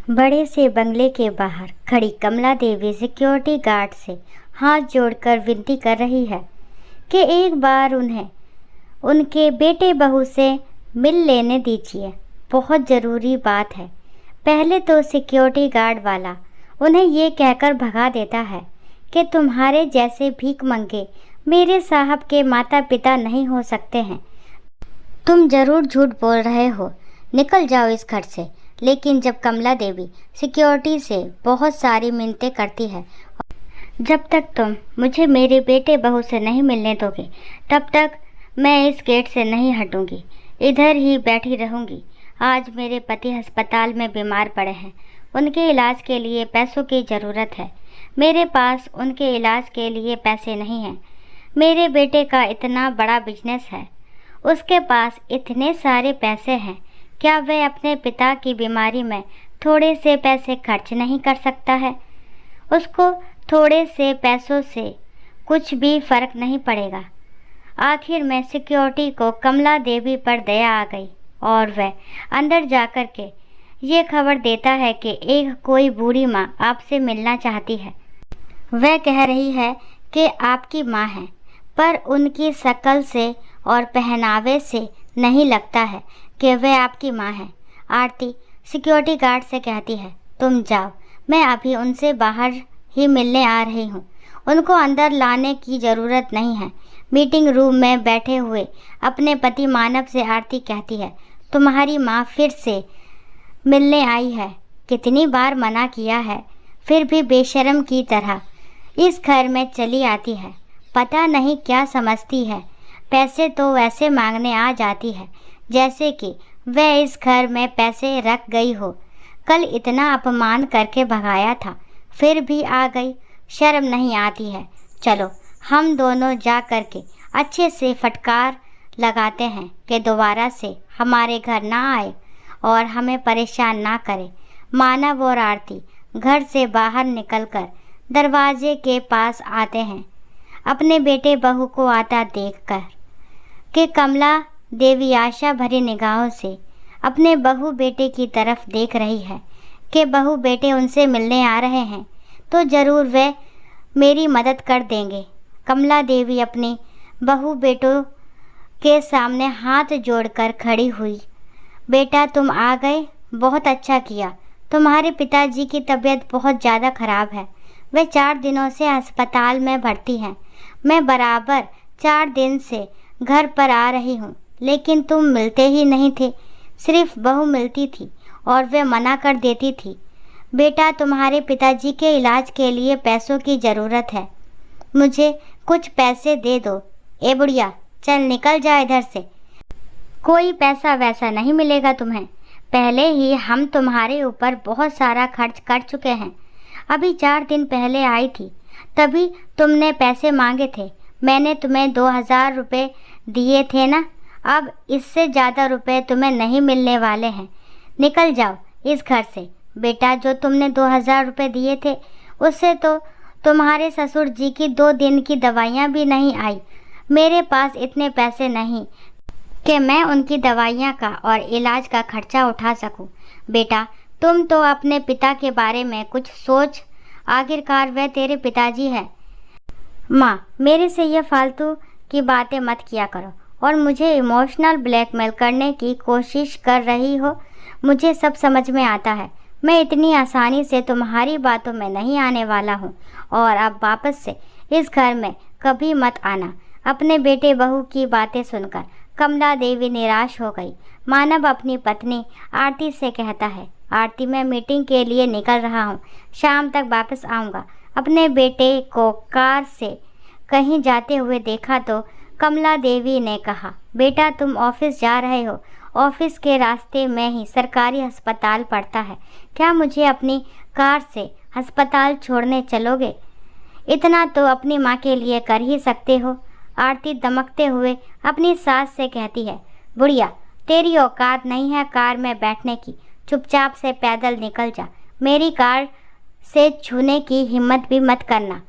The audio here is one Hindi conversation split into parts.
बड़े से बंगले के बाहर खड़ी कमला देवी सिक्योरिटी गार्ड से हाथ जोड़कर विनती कर रही है कि एक बार उन्हें उनके बेटे बहू से मिल लेने दीजिए, बहुत ज़रूरी बात है। पहले तो सिक्योरिटी गार्ड वाला उन्हें ये कहकर भगा देता है कि तुम्हारे जैसे भीख मंगे मेरे साहब के माता पिता नहीं हो सकते हैं। तुम ज़रूर झूठ बोल रहे हो, निकल जाओ इस घर से। लेकिन जब कमला देवी सिक्योरिटी से बहुत सारी मिन्नतें करती है, जब तक तुम मुझे मेरे बेटे बहू से नहीं मिलने दोगे तब तक मैं इस गेट से नहीं हटूंगी, इधर ही बैठी रहूंगी। आज मेरे पति अस्पताल में बीमार पड़े हैं, उनके इलाज के लिए पैसों की ज़रूरत है। मेरे पास उनके इलाज के लिए पैसे नहीं हैं। मेरे बेटे का इतना बड़ा बिजनेस है, उसके पास इतने सारे पैसे हैं, क्या वह अपने पिता की बीमारी में थोड़े से पैसे खर्च नहीं कर सकता है? उसको थोड़े से पैसों से कुछ भी फ़र्क नहीं पड़ेगा। आखिर में सिक्योरिटी को कमला देवी पर दया आ गई और वह अंदर जाकर के ये खबर देता है कि एक कोई बूढ़ी माँ आपसे मिलना चाहती है। वह कह रही है कि आपकी माँ है, पर उनकी शक्ल से और पहनावे से नहीं लगता है कि वह आपकी माँ है। आरती सिक्योरिटी गार्ड से कहती है, तुम जाओ, मैं अभी उनसे बाहर ही मिलने आ रही हूँ, उनको अंदर लाने की ज़रूरत नहीं है। मीटिंग रूम में बैठे हुए अपने पति मानव से आरती कहती है, तुम्हारी माँ फिर से मिलने आई है। कितनी बार मना किया है, फिर भी बेशर्म की तरह इस घर में चली आती है। पता नहीं क्या समझती है, पैसे तो वैसे मांगने आ जाती है जैसे कि वह इस घर में पैसे रख गई हो। कल इतना अपमान करके भगाया था, फिर भी आ गई, शर्म नहीं आती है। चलो हम दोनों जा कर के अच्छे से फटकार लगाते हैं कि दोबारा से हमारे घर ना आए और हमें परेशान ना करे। मानव और आरती घर से बाहर निकलकर दरवाजे के पास आते हैं। अपने बेटे बहू को आता देखकर कि कमला देवी आशा भरी निगाहों से अपने बहू बेटे की तरफ देख रही है कि बहू बेटे उनसे मिलने आ रहे हैं तो ज़रूर वे मेरी मदद कर देंगे। कमला देवी अपनी बहू बेटों के सामने हाथ जोड़कर खड़ी हुई। बेटा तुम आ गए, बहुत अच्छा किया। तुम्हारे पिताजी की तबीयत बहुत ज़्यादा ख़राब है, वे 4 दिनों से अस्पताल में भर्ती हैं। मैं बराबर 4 दिन से घर पर आ रही हूँ, लेकिन तुम मिलते ही नहीं थे। सिर्फ बहू मिलती थी और वे मना कर देती थी। बेटा तुम्हारे पिताजी के इलाज के लिए पैसों की ज़रूरत है, मुझे कुछ पैसे दे दो। ए बुढ़िया, चल निकल जा इधर से, कोई पैसा वैसा नहीं मिलेगा तुम्हें। पहले ही हम तुम्हारे ऊपर बहुत सारा खर्च कर चुके हैं। अभी 4 दिन पहले आई थी, तभी तुमने पैसे मांगे थे। मैंने तुम्हें 2000 रुपये दिए थे ना, अब इससे ज़्यादा रुपए तुम्हें नहीं मिलने वाले हैं। निकल जाओ इस घर से। बेटा जो तुमने 2000 रुपये दिए थे, उससे तो तुम्हारे ससुर जी की 2 दिन की दवाइयाँ भी नहीं आई। मेरे पास इतने पैसे नहीं कि मैं उनकी दवाइयाँ का और इलाज का खर्चा उठा सकूं। बेटा तुम तो अपने पिता के बारे में कुछ सोच, आखिरकार वह तेरे पिताजी हैं। माँ मेरे से ये फालतू की बातें मत किया करो और मुझे इमोशनल ब्लैकमेल करने की कोशिश कर रही हो, मुझे सब समझ में आता है। मैं इतनी आसानी से तुम्हारी बातों में नहीं आने वाला हूँ और अब वापस से इस घर में कभी मत आना। अपने बेटे बहू की बातें सुनकर कमला देवी निराश हो गई। मानव अपनी पत्नी आरती से कहता है, आरती मैं मीटिंग के लिए निकल रहा हूँ, शाम तक वापस आऊँगा। अपने बेटे को कार से कहीं जाते हुए देखा तो कमला देवी ने कहा, बेटा तुम ऑफिस जा रहे हो, ऑफिस के रास्ते में ही सरकारी अस्पताल पड़ता है, क्या मुझे अपनी कार से अस्पताल छोड़ने चलोगे? इतना तो अपनी माँ के लिए कर ही सकते हो। आरती दमकते हुए अपनी सास से कहती है, बुढ़िया तेरी औकात नहीं है कार में बैठने की, चुपचाप से पैदल निकल जा। मेरी कार से छूने की हिम्मत भी मत करना।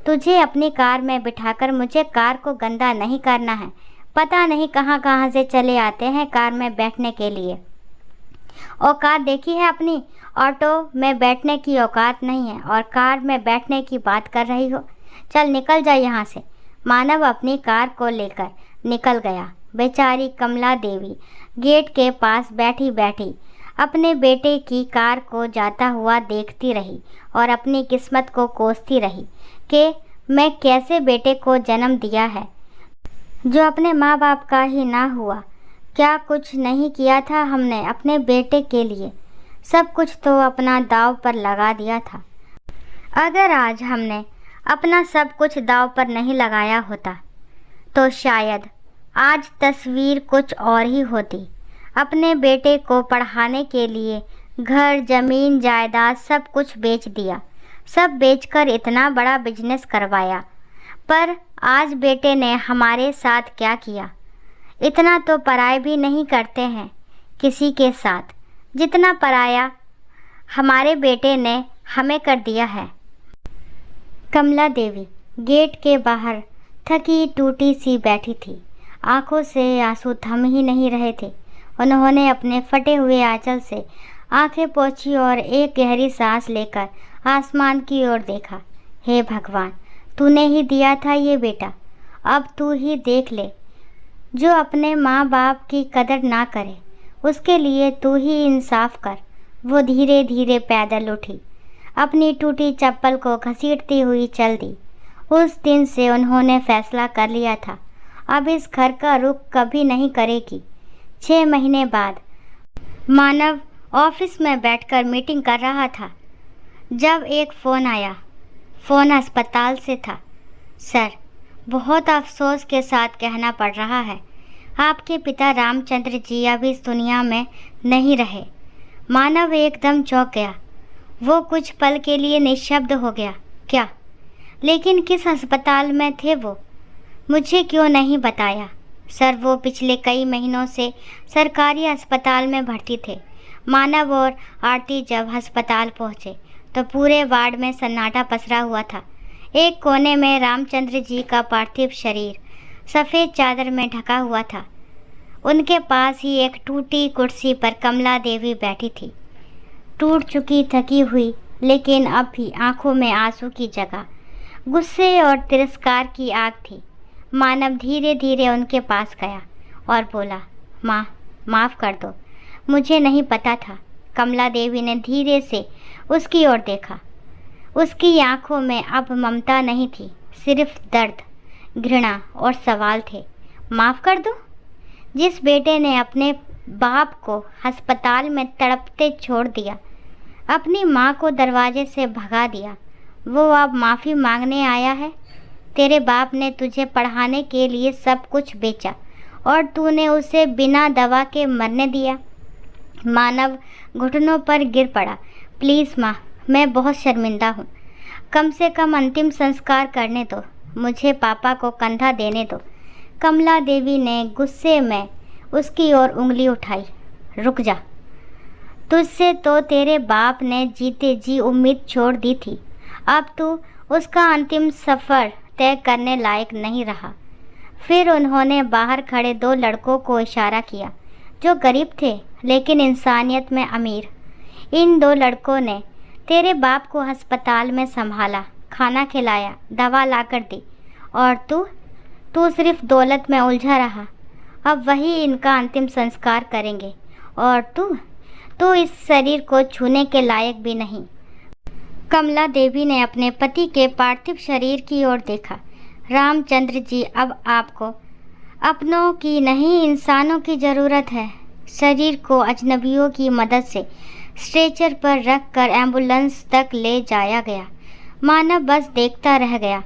तुझे अपनी कार में बिठाकर मुझे कार को गंदा नहीं करना है। पता नहीं कहाँ कहाँ से चले आते हैं कार में बैठने के लिए। औकात देखी है अपनी? ऑटो में बैठने की औकात नहीं है और कार में बैठने की बात कर रही हो। चल निकल जा यहाँ से। मानव अपनी कार को लेकर निकल गया। बेचारी कमला देवी गेट के पास बैठी बैठी अपने बेटे की कार को जाता हुआ देखती रही और अपनी किस्मत को कोसती रही कि मैं कैसे बेटे को जन्म दिया है जो अपने माँ बाप का ही ना हुआ। क्या कुछ नहीं किया था हमने अपने बेटे के लिए? सब कुछ तो अपना दांव पर लगा दिया था। अगर आज हमने अपना सब कुछ दांव पर नहीं लगाया होता तो शायद आज तस्वीर कुछ और ही होती। अपने बेटे को पढ़ाने के लिए घर जमीन जायदाद सब कुछ बेच दिया, सब बेचकर इतना बड़ा बिजनेस करवाया। पर आज बेटे ने हमारे साथ क्या किया? इतना तो पराये भी नहीं करते हैं किसी के साथ जितना पराया हमारे बेटे ने हमें कर दिया है। कमला देवी गेट के बाहर थकी टूटी सी बैठी थी। आंखों से आंसू थम ही नहीं रहे थे। उन्होंने अपने फटे हुए आंचल से आंखें पोंछी और एक गहरी सांस लेकर आसमान की ओर देखा। हे भगवान, तूने ही दिया था ये बेटा, अब तू ही देख ले। जो अपने माँ बाप की कदर ना करे उसके लिए तू ही इंसाफ कर। वो धीरे धीरे पैदल उठी, अपनी टूटी चप्पल को घसीटती हुई चल दी। उस दिन से उन्होंने फैसला कर लिया था अब इस घर का रुख कभी नहीं करेगी। 6 महीने बाद मानव ऑफिस में बैठकर मीटिंग कर रहा था जब एक फ़ोन आया। फ़ोन अस्पताल से था। सर, बहुत अफसोस के साथ कहना पड़ रहा है, आपके पिता रामचंद्र जी अब इस दुनिया में नहीं रहे। मानव एकदम चौंक गया। वो कुछ पल के लिए निशब्द हो गया। क्या? लेकिन किस अस्पताल में थे वो? मुझे क्यों नहीं बताया? सर, वो पिछले कई महीनों से सरकारी अस्पताल में भर्ती थे। मानव और आरती जब अस्पताल पहुँचे तो पूरे वार्ड में सन्नाटा पसरा हुआ था। एक कोने में रामचंद्र जी का पार्थिव शरीर सफ़ेद चादर में ढका हुआ था। उनके पास ही एक टूटी कुर्सी पर कमला देवी बैठी थी, टूट चुकी, थकी हुई, लेकिन अब भी आंखों में आंसू की जगह गुस्से और तिरस्कार की आग थी। मानव धीरे धीरे उनके पास गया और बोला, माँ, माफ़ कर दो, मुझे नहीं पता था। कमला देवी ने धीरे से उसकी ओर देखा। उसकी आंखों में अब ममता नहीं थी, सिर्फ दर्द, घृणा और सवाल थे। माफ़ कर दो? जिस बेटे ने अपने बाप को अस्पताल में तड़पते छोड़ दिया, अपनी माँ को दरवाजे से भगा दिया, वो अब माफ़ी मांगने आया है? तेरे बाप ने तुझे पढ़ाने के लिए सब कुछ बेचा और तूने उसे बिना दवा के मरने दिया। मानव घुटनों पर गिर पड़ा। प्लीज़ माँ, मैं बहुत शर्मिंदा हूँ, कम से कम अंतिम संस्कार करने दो, मुझे पापा को कंधा देने दो। कमला देवी ने गुस्से में उसकी ओर उंगली उठाई। रुक जा, तुझसे तो तेरे बाप ने जीते जी उम्मीद छोड़ दी थी, अब तू उसका अंतिम सफ़र तय करने लायक नहीं रहा। फिर उन्होंने बाहर खड़े 2 लड़कों को इशारा किया जो गरीब थे लेकिन इंसानियत में अमीर। इन 2 लड़कों ने तेरे बाप को अस्पताल में संभाला, खाना खिलाया, दवा लाकर दी, और तू सिर्फ दौलत में उलझा रहा। अब वही इनका अंतिम संस्कार करेंगे और तू इस शरीर को छूने के लायक भी नहीं। कमला देवी ने अपने पति के पार्थिव शरीर की ओर देखा। रामचंद्र जी, अब आपको अपनों की नहीं, इंसानों की ज़रूरत है। शरीर को अजनबियों की मदद से स्ट्रेचर पर रखकर एम्बुलेंस तक ले जाया गया। मानव बस देखता रह गया।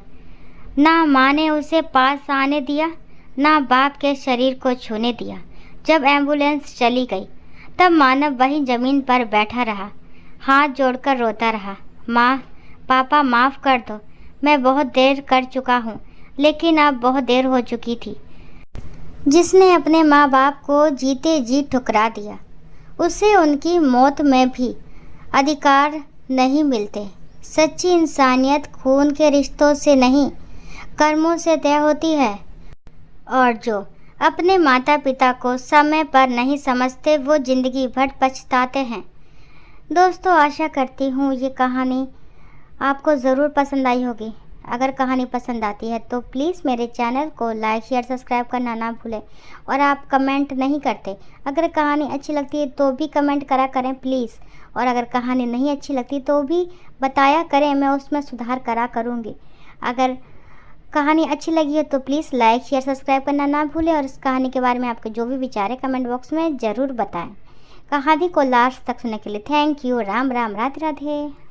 ना माँ ने उसे पास आने दिया, ना बाप के शरीर को छूने दिया। जब एम्बुलेंस चली गई तब मानव वहीं ज़मीन पर बैठा रहा, हाथ जोड़कर रोता रहा। माँ, पापा, माफ़ कर दो, मैं बहुत देर कर चुका हूँ, लेकिन अब बहुत देर हो चुकी थी। जिसने अपने माँ बाप को जीते जी ठुकरा दिया, उसे उनकी मौत में भी अधिकार नहीं मिलते। सच्ची इंसानियत खून के रिश्तों से नहीं, कर्मों से तय होती है। और जो अपने माता पिता को समय पर नहीं समझते, वो ज़िंदगी भर पछताते हैं। दोस्तों, आशा करती हूँ ये कहानी आपको ज़रूर पसंद आई होगी। अगर कहानी पसंद आती है तो प्लीज़ मेरे चैनल को लाइक शेयर सब्सक्राइब करना ना भूलें। और आप कमेंट नहीं करते, अगर कहानी अच्छी लगती है तो भी कमेंट करा करें प्लीज़। और अगर कहानी नहीं अच्छी लगती तो भी बताया करें, मैं उसमें सुधार करा करूँगी। अगर कहानी अच्छी लगी है तो प्लीज़ लाइक शेयर सब्सक्राइब करना ना भूलें। और इस कहानी के बारे में आपके जो भी विचार है कमेंट बॉक्स में ज़रूर बताएं। कहानी को लास्ट तक सुनने के लिए थैंक यू। राम राम, राधे राधे।